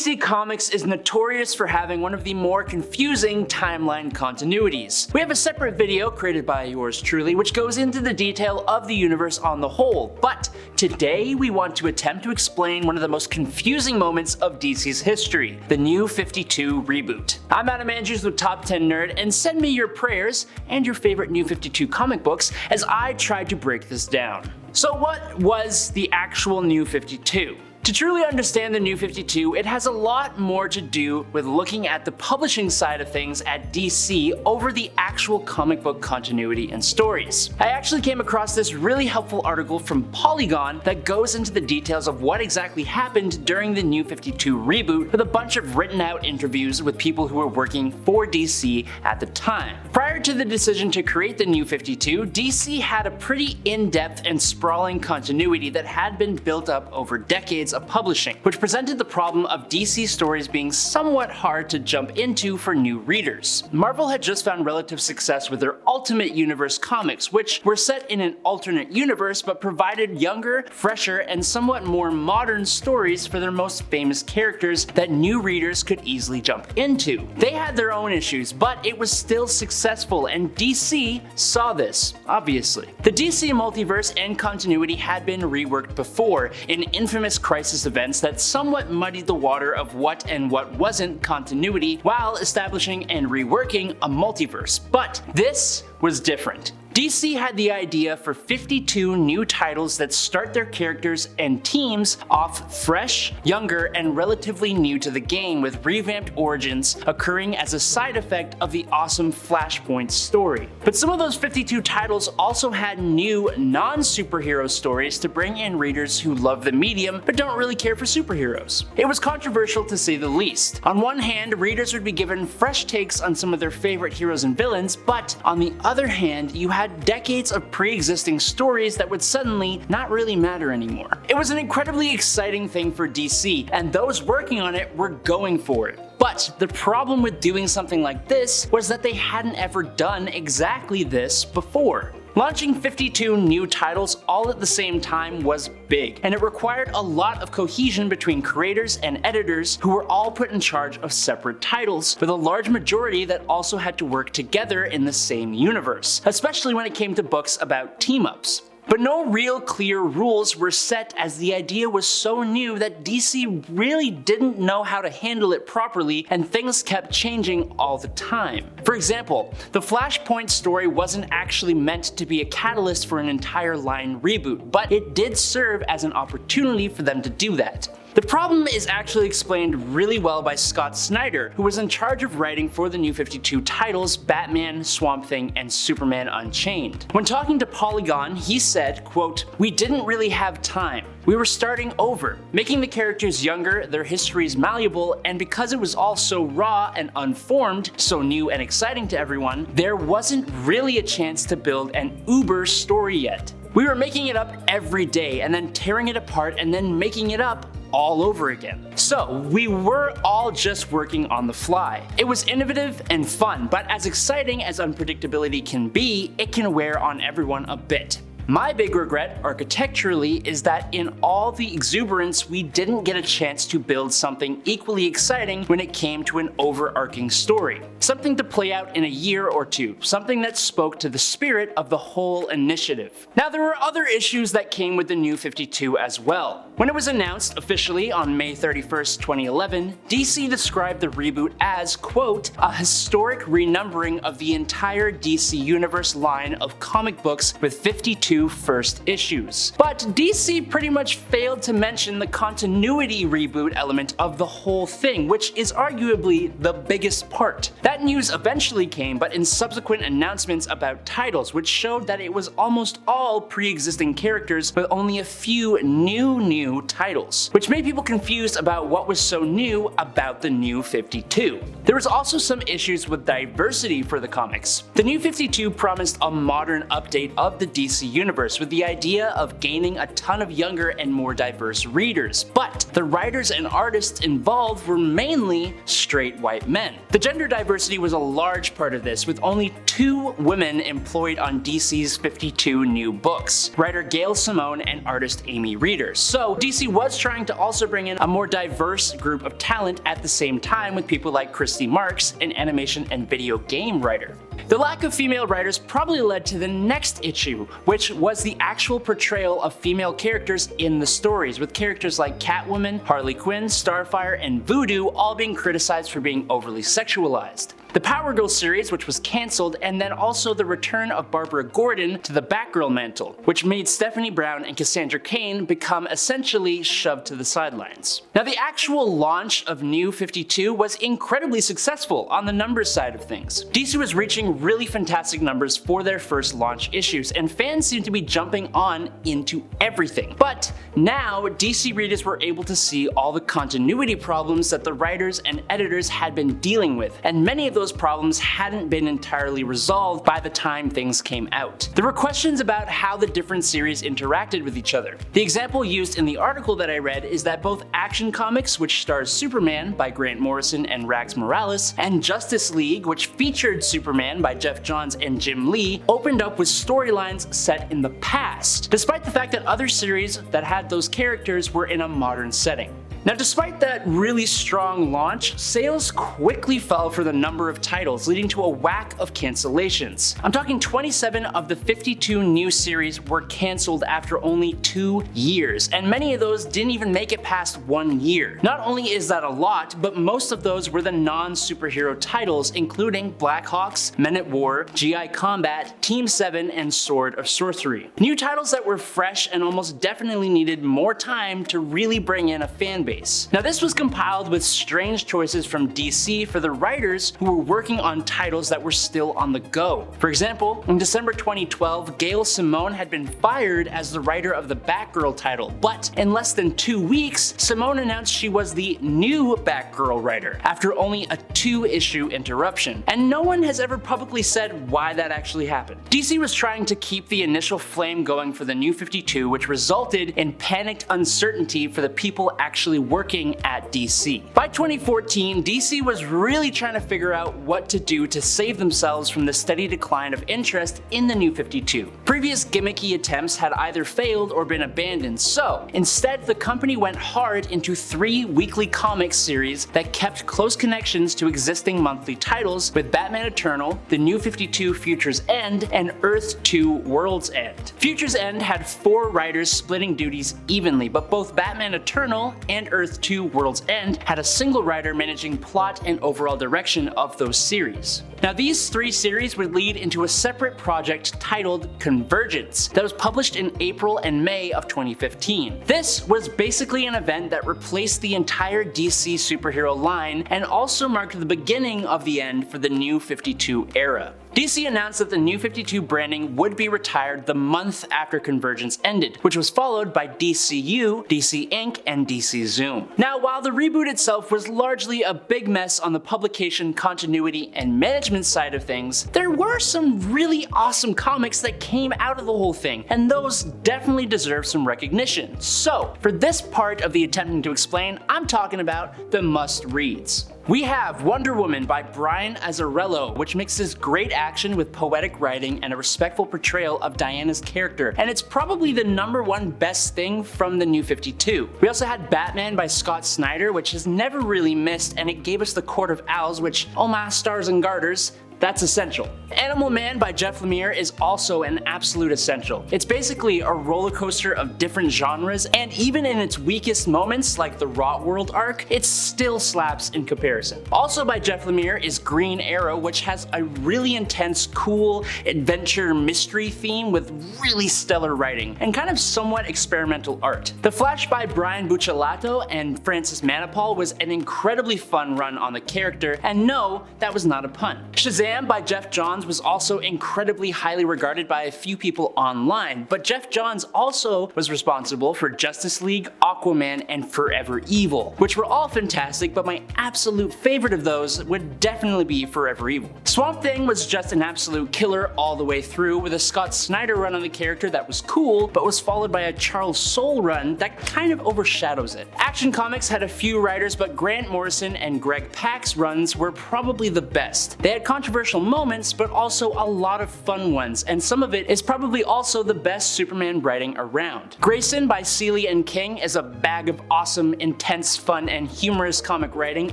DC Comics is notorious for having one of the more confusing timeline continuities. We have a separate video created by yours truly which goes into the detail of the universe on the whole, but today we want to attempt to explain one of the most confusing moments of DC's history, the New 52 reboot. I'm Adam Andrews with Top 10 Nerd, and send me your prayers and your favorite New 52 comic books as I try to break this down. So what was the actual New 52? To truly understand the New 52, it has a lot more to do with looking at the publishing side of things at DC over the actual comic book continuity and stories. I actually came across this really helpful article from Polygon that goes into the details of what exactly happened during the New 52 reboot, with a bunch of written out interviews with people who were working for DC at the time. Prior to the decision to create the New 52, DC had a pretty in-depth and sprawling continuity that had been built up over decades of publishing, which presented the problem of DC stories being somewhat hard to jump into for new readers. Marvel had just found relative success with their Ultimate Universe comics, which were set in an alternate universe but provided younger, fresher, and somewhat more modern stories for their most famous characters that new readers could easily jump into. They had their own issues, but it was still successful, and DC saw this, obviously. The DC multiverse and continuity had been reworked before in infamous crisis events that somewhat muddied the water of what and what wasn't continuity while establishing and reworking a multiverse. But this was different. DC had the idea for 52 new titles that start their characters and teams off fresh, younger, and relatively new to the game, with revamped origins occurring as a side effect of the awesome Flashpoint story. But some of those 52 titles also had new non-superhero stories to bring in readers who love the medium but don't really care for superheroes. It was controversial to say the least. On one hand, readers would be given fresh takes on some of their favorite heroes and villains, but on the other hand, you had decades of pre-existing stories that would suddenly not really matter anymore. It was an incredibly exciting thing for DC, and those working on it were going for it. But the problem with doing something like this was that they hadn't ever done exactly this before. Launching 52 new titles all at the same time was big, and it required a lot of cohesion between creators and editors who were all put in charge of separate titles, with a large majority that also had to work together in the same universe, especially when it came to books about team-ups. But no real clear rules were set, as the idea was so new that DC really didn't know how to handle it properly, and things kept changing all the time. For example, the Flashpoint story wasn't actually meant to be a catalyst for an entire line reboot, but it did serve as an opportunity for them to do that. The problem is actually explained really well by Scott Snyder, who was in charge of writing for the New 52 titles Batman, Swamp Thing, and Superman Unchained. When talking to Polygon, he said, quote, "We didn't really have time. We were starting over, making the characters younger, their histories malleable, and because it was all so raw and unformed, so new and exciting to everyone, there wasn't really a chance to build an uber story yet. We were making it up every day and then tearing it apart and then making it up all over again. So we were all just working on the fly. It was innovative and fun, but as exciting as unpredictability can be, it can wear on everyone a bit. My big regret, architecturally, is that in all the exuberance, we didn't get a chance to build something equally exciting when it came to an overarching story. Something to play out in a year or two, something that spoke to the spirit of the whole initiative." Now, there were other issues that came with the New 52 as well. When it was announced officially on May 31st, 2011, DC described the reboot as, quote, "a historic renumbering of the entire DC Universe line of comic books with 52 first issues." But DC pretty much failed to mention the continuity reboot element of the whole thing, which is arguably the biggest part. That news eventually came, but in subsequent announcements about titles, which showed that it was almost all pre-existing characters with only a few new titles, which made people confused about what was so new about the New 52. There was also some issues with diversity for the comics. The New 52 promised a modern update of the DC universe with the idea of gaining a ton of younger and more diverse readers, but the writers and artists involved were mainly straight white men. The gender diversity was a large part of this, with only 2 women employed on DC's 52 new books, writer Gail Simone and artist Amy Reeder. So DC was trying to also bring in a more diverse group of talent at the same time, with people like Christy Marks, an animation and video game writer. The lack of female writers probably led to the next issue, which was the actual portrayal of female characters in the stories, with characters like Catwoman, Harley Quinn, Starfire, and Voodoo all being criticized for being overly sexualized. The Power Girl series, which was cancelled, and then also the return of Barbara Gordon to the Batgirl mantle, which made Stephanie Brown and Cassandra Cain become essentially shoved to the sidelines. Now, the actual launch of New 52 was incredibly successful on the numbers side of things. DC was reaching really fantastic numbers for their first launch issues, and fans seemed to be jumping on into everything. But now, DC readers were able to see all the continuity problems that the writers and editors had been dealing with, and many of those problems hadn't been entirely resolved by the time things came out. There were questions about how the different series interacted with each other. The example used in the article that I read is that both Action Comics, which stars Superman by Grant Morrison and Rax Morales, and Justice League, which featured Superman by Jeff Johns and Jim Lee, opened up with storylines set in the past, despite the fact that other series that had those characters were in a modern setting. Now, despite that really strong launch, sales quickly fell for the number of titles, leading to a whack of cancellations. I'm talking 27 of the 52 new series were cancelled after only 2 years, and many of those didn't even make it past 1 year. Not only is that a lot, but most of those were the non-superhero titles, including Blackhawks, Men at War, GI Combat, Team 7, and Sword of Sorcery. New titles that were fresh and almost definitely needed more time to really bring in a fan base. Now, this was compiled with strange choices from DC for the writers who were working on titles that were still on the go. For example, in December 2012, Gail Simone had been fired as the writer of the Batgirl title, but in less than 2 weeks, Simone announced she was the new Batgirl writer after only a 2-issue interruption, and no one has ever publicly said why that actually happened. DC was trying to keep the initial flame going for the New 52, which resulted in panicked uncertainty for the people actually working at DC. By 2014, DC was really trying to figure out what to do to save themselves from the steady decline of interest in the New 52. Previous gimmicky attempts had either failed or been abandoned, so instead the company went hard into 3 weekly comic series that kept close connections to existing monthly titles, with Batman Eternal, The New 52 Future's End, and Earth 2 World's End. Future's End had 4 writers splitting duties evenly, but both Batman Eternal and Earth 2 World's End had a single writer managing plot and overall direction of those series. Now, these 3 series would lead into a separate project titled Convergence that was published in April and May of 2015. This was basically an event that replaced the entire DC superhero line and also marked the beginning of the end for the New 52 era. DC announced that the New 52 branding would be retired the month after Convergence ended, which was followed by DCU, DC Inc., and DC Zoom. Now, while the reboot itself was largely a big mess on the publication, continuity, and management side of things, there were some really awesome comics that came out of the whole thing, and those definitely deserve some recognition. So, for this part of the Attempting to Explain, I'm talking about the must-reads. We have Wonder Woman by Brian Azzarello, which mixes great action with poetic writing and a respectful portrayal of Diana's character, and it's probably the #1 best thing from the New 52. We also had Batman by Scott Snyder, which has never really missed, and it gave us the Court of Owls, which, oh my stars and garters, that's essential. Animal Man by Jeff Lemire is also an absolute essential. It's basically a roller coaster of different genres, and even in its weakest moments, like the Raw World arc, it still slaps in comparison. Also by Jeff Lemire is Green Arrow, which has a really intense, cool adventure mystery theme with really stellar writing and kind of somewhat experimental art. The Flash by Brian Buccellato and Francis Manapul was an incredibly fun run on the character, and no, that was not a pun. Shazam Shazam by Jeff Johns was also incredibly highly regarded by a few people online, but Jeff Johns also was responsible for Justice League, Aquaman, and Forever Evil, which were all fantastic, but my absolute favorite of those would definitely be Forever Evil. Swamp Thing was just an absolute killer all the way through, with a Scott Snyder run on the character that was cool, but was followed by a Charles Soule run that kind of overshadows it. Action Comics had a few writers, but Grant Morrison and Greg Pak's runs were probably the best. They had controversial moments, but also a lot of fun ones, and some of it is probably also the best Superman writing around. Grayson by Seeley and King is a bag of awesome, intense, fun, and humorous comic writing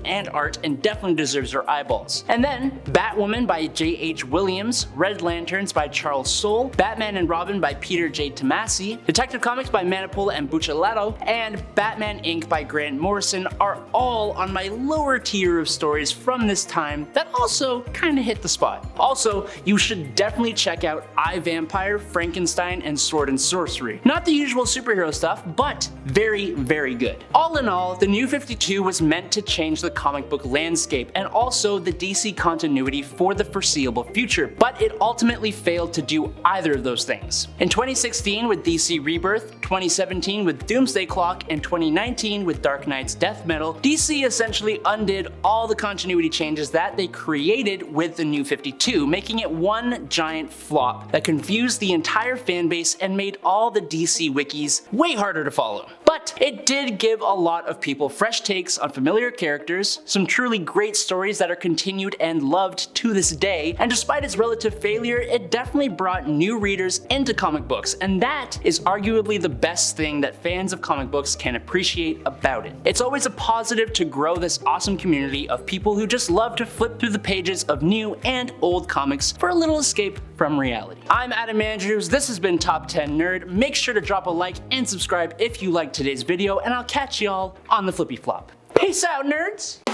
and art, and definitely deserves your eyeballs. And then Batwoman by J.H. Williams, Red Lanterns by Charles Soule, Batman and Robin by Peter J. Tomasi, Detective Comics by Manapul and Buccellato, and Batman Inc. by Grant Morrison are all on my lower tier of stories from this time that also kinda hit the spot. Also, you should definitely check out I, Vampire, Frankenstein, and Sword and Sorcery. Not the usual superhero stuff, but very, very good. All in all, the New 52 was meant to change the comic book landscape and also the DC continuity for the foreseeable future, but it ultimately failed to do either of those things. In 2016 with DC Rebirth, 2017 with Doomsday Clock, and 2019 with Dark Knight's Death Metal, DC essentially undid all the continuity changes that they created with the New 52, making it one giant flop that confused the entire fanbase and made all the DC wikis way harder to follow. But it did give a lot of people fresh takes on familiar characters, some truly great stories that are continued and loved to this day, and despite its relative failure, it definitely brought new readers into comic books, and that is arguably the best thing that fans of comic books can appreciate about it. It's always a positive to grow this awesome community of people who just love to flip through the pages of new and old comics for a little escape from reality. I'm Adam Andrews, this has been Top 10 Nerd. Make sure to drop a like and subscribe if you liked today's video, and I'll catch y'all on the flippy flop. Peace out, nerds!